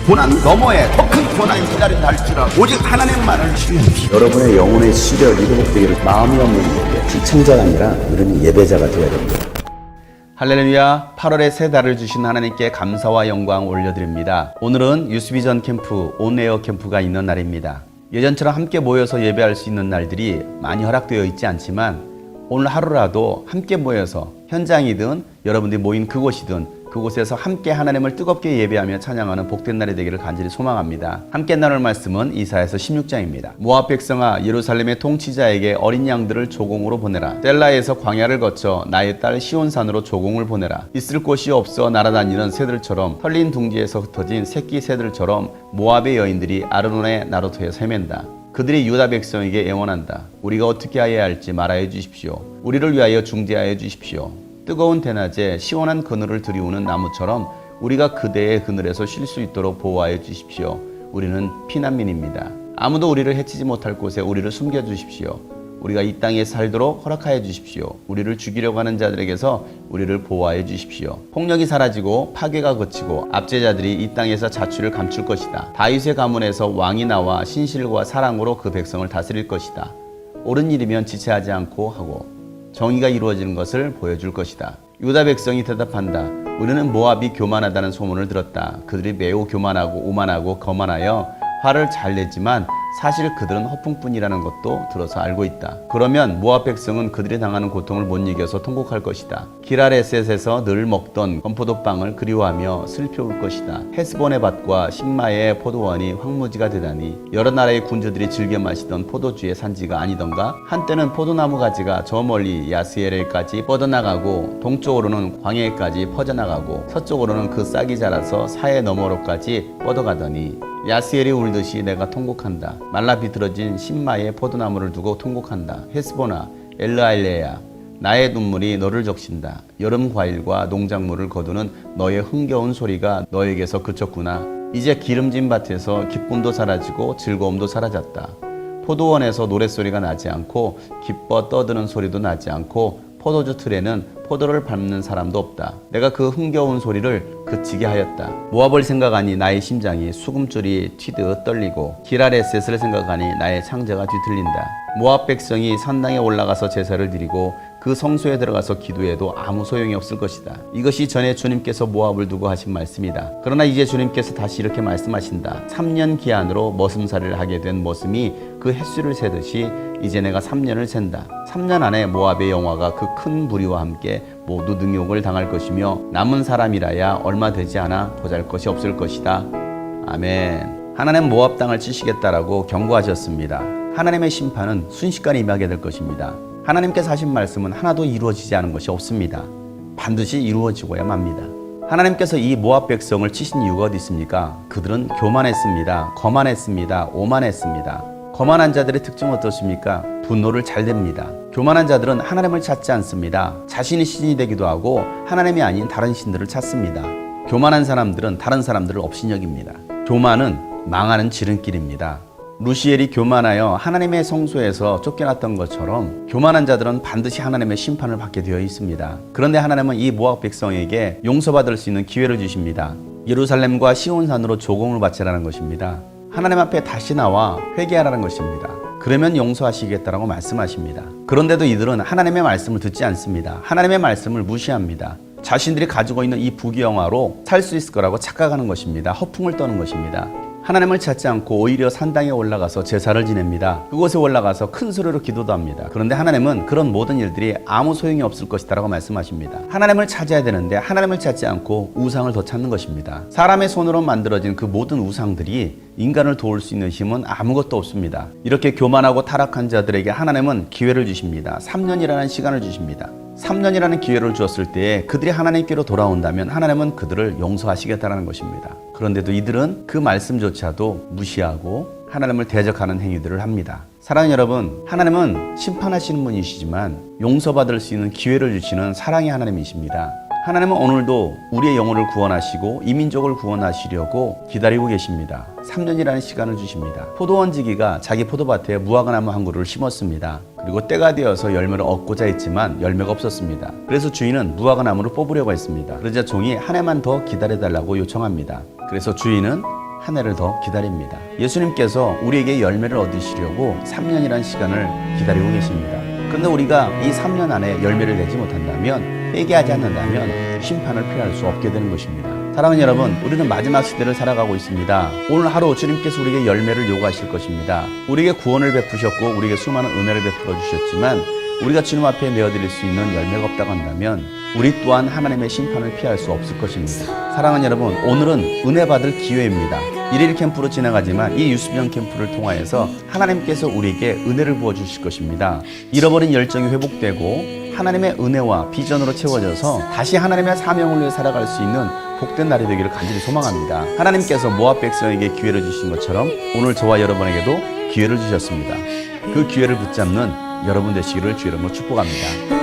고난 너머에 더 큰 고난이 기다린다 할지라도 오직 하나님만을 신뢰하십시오. 여러분의 영혼의 시력이 회복되기를 마음이 없는 분에게 시청자가 아니라 우리는 예배자가 되어야 됩니다. 할렐루야. 8월의 새 달을 주신 하나님께 감사와 영광 올려드립니다. 오늘은 유스비전 캠프 온에어 캠프가 있는 날입니다. 예전처럼 함께 모여서 예배할 수 있는 날들이 많이 허락되어 있지 않지만 오늘 하루라도 함께 모여서 현장이든 여러분들이 모인 그곳이든 그곳에서 함께 하나님을 뜨겁게 예배하며 찬양하는 복된 날이 되기를 간절히 소망합니다. 함께 나눌 말씀은 이사야서 16장입니다. 모압 백성아, 예루살렘의 통치자에게 어린 양들을 조공으로 보내라. 셀라에서 광야를 거쳐 나의 딸 시온산으로 조공을 보내라. 있을 곳이 없어 날아다니는 새들처럼 털린 둥지에서 흩어진 새끼 새들처럼 모압의 여인들이 아르논의 나루터에 헤맨다. 그들이 유다 백성에게 애원한다. 우리가 어떻게 해야 할지 말하여 주십시오. 우리를 위하여 중재하여 주십시오. 뜨거운 대낮에 시원한 그늘을 들이우는 나무처럼 우리가 그대의 그늘에서 쉴 수 있도록 보호하여 주십시오. 우리는 피난민입니다. 아무도 우리를 해치지 못할 곳에 우리를 숨겨주십시오. 우리가 이 땅에 살도록 허락하여 주십시오. 우리를 죽이려고 하는 자들에게서 우리를 보호하여 주십시오. 폭력이 사라지고 파괴가 그치고 압제자들이 이 땅에서 자취를 감출 것이다. 다윗의 가문에서 왕이 나와 신실과 사랑으로 그 백성을 다스릴 것이다. 옳은 일이면 지체하지 않고 하고 정의가 이루어지는 것을 보여줄 것이다. 유다 백성이 대답한다. 우리는 모압이 교만하다는 소문을 들었다. 그들이 매우 교만하고 오만하고 거만하여 화를 잘 내지만 사실 그들은 허풍뿐이라는 것도 들어서 알고 있다. 그러면 모압 백성은 그들이 당하는 고통을 못 이겨서 통곡할 것이다. 기랄에셋에서 늘 먹던 건포도빵을 그리워하며 슬퍼울 것이다. 헤스본의 밭과 신마의 포도원이 황무지가 되다니 여러 나라의 군주들이 즐겨 마시던 포도주의 산지가 아니던가. 한때는 포도나무 가지가 저 멀리 야스예렐까지 뻗어나가고 동쪽으로는 광야까지 퍼져나가고 서쪽으로는 그 싹이 자라서 사해 너머로까지 뻗어가더니 야스엘이 울듯이 내가 통곡한다. 말라 비틀어진 신마의 포도나무를 두고 통곡한다. 헤스보나 엘르알레야, 나의 눈물이 너를 적신다. 여름 과일과 농작물을 거두는 너의 흥겨운 소리가 너에게서 그쳤구나. 이제 기름진 밭에서 기쁨도 사라지고 즐거움도 사라졌다. 포도원에서 노랫소리가 나지 않고 기뻐 떠드는 소리도 나지 않고 포도주 틀에는 포도를 밟는 사람도 없다. 내가 그 흥겨운 소리를 그치게 하였다. 모압을 생각하니 나의 심장이 수금줄이 튀듯 떨리고 기랄에셋을 생각하니 나의 창자가 뒤틀린다. 모압 백성이 산당에 올라가서 제사를 드리고 그 성소에 들어가서 기도해도 아무 소용이 없을 것이다. 이것이 전에 주님께서 모압을 두고 하신 말씀이다. 그러나 이제 주님께서 다시 이렇게 말씀하신다. 3년 기한으로 머슴살이를 하게 된 머슴이 그 횟수를 세듯이 이제 내가 3년을 샌다. 3년 안에 모압의 영화가 그 큰 무리와 함께 모두 능욕을 당할 것이며 남은 사람이라야 얼마 되지 않아 보잘것이 없을 것이다. 아멘. 하나님 모압 땅을 치시겠다라고 경고하셨습니다. 하나님의 심판은 순식간에 임하게 될 것입니다. 하나님께서 하신 말씀은 하나도 이루어지지 않은 것이 없습니다. 반드시 이루어지고야 맙니다. 하나님께서 이 모압 백성을 치신 이유가 어디 있습니까? 그들은 교만했습니다. 거만했습니다. 오만했습니다. 거만한 자들의 특징은 어떻습니까? 분노를 잘 냅니다. 교만한 자들은 하나님을 찾지 않습니다. 자신이 신이 되기도 하고 하나님이 아닌 다른 신들을 찾습니다. 교만한 사람들은 다른 사람들을 업신여깁니다. 교만은 망하는 지름길입니다. 루시엘이 교만하여 하나님의 성소에서 쫓겨났던 것처럼 교만한 자들은 반드시 하나님의 심판을 받게 되어 있습니다. 그런데 하나님은 이 모압 백성에게 용서받을 수 있는 기회를 주십니다. 예루살렘과 시온산으로 조공을 바치라는 것입니다. 하나님 앞에 다시 나와 회개하라는 것입니다. 그러면 용서하시겠다라고 말씀하십니다. 그런데도 이들은 하나님의 말씀을 듣지 않습니다. 하나님의 말씀을 무시합니다. 자신들이 가지고 있는 이 부귀영화로 살 수 있을 거라고 착각하는 것입니다. 허풍을 떠는 것입니다. 하나님을 찾지 않고 오히려 산당에 올라가서 제사를 지냅니다. 그곳에 올라가서 큰 소리로 기도도 합니다. 그런데 하나님은 그런 모든 일들이 아무 소용이 없을 것이다 라고 말씀하십니다. 하나님을 찾아야 되는데 하나님을 찾지 않고 우상을 더 찾는 것입니다. 사람의 손으로 만들어진 그 모든 우상들이 인간을 도울 수 있는 힘은 아무것도 없습니다. 이렇게 교만하고 타락한 자들에게 하나님은 기회를 주십니다. 3년이라는 시간을 주십니다. 3년이라는 기회를 주었을 때 그들이 하나님께로 돌아온다면 하나님은 그들을 용서하시겠다는 것입니다. 그런데도 이들은 그 말씀조차도 무시하고 하나님을 대적하는 행위들을 합니다. 사랑하는 여러분, 하나님은 심판하시는 분이시지만 용서받을 수 있는 기회를 주시는 사랑의 하나님이십니다. 하나님은 오늘도 우리의 영혼을 구원하시고 이민족을 구원하시려고 기다리고 계십니다. 3년이라는 시간을 주십니다. 포도원 지기가 자기 포도밭에 무화과나무 한 그루를 심었습니다. 그리고 때가 되어서 열매를 얻고자 했지만 열매가 없었습니다. 그래서 주인은 무화과나무를 뽑으려고 했습니다. 그러자 종이 한 해만 더 기다려달라고 요청합니다. 그래서 주인은 한 해를 더 기다립니다. 예수님께서 우리에게 열매를 얻으시려고 3년이라는 시간을 기다리고 계십니다. 그런데 우리가 이 3년 안에 열매를 내지 못한다면, 회개하지 않는다면 심판을 피할 수 없게 되는 것입니다. 사랑하는 여러분, 우리는 마지막 시대를 살아가고 있습니다. 오늘 하루 주님께서 우리에게 열매를 요구하실 것입니다. 우리에게 구원을 베푸셨고 우리에게 수많은 은혜를 베풀어 주셨지만, 우리가 주님 앞에 내어드릴 수 있는 열매가 없다고 한다면 우리 또한 하나님의 심판을 피할 수 없을 것입니다. 사랑하는 여러분, 오늘은 은혜 받을 기회입니다. 1일 캠프로 지나가지만 이 유스비전 캠프를 통하여서 하나님께서 우리에게 은혜를 부어주실 것입니다. 잃어버린 열정이 회복되고 하나님의 은혜와 비전으로 채워져서 다시 하나님의 사명을 위해 살아갈 수 있는 복된 날이 되기를 간절히 소망합니다. 하나님께서 모압 백성에게 기회를 주신 것처럼 오늘 저와 여러분에게도 기회를 주셨습니다. 그 기회를 붙잡는 여러분 되시기를 주의 이름으로 축복합니다.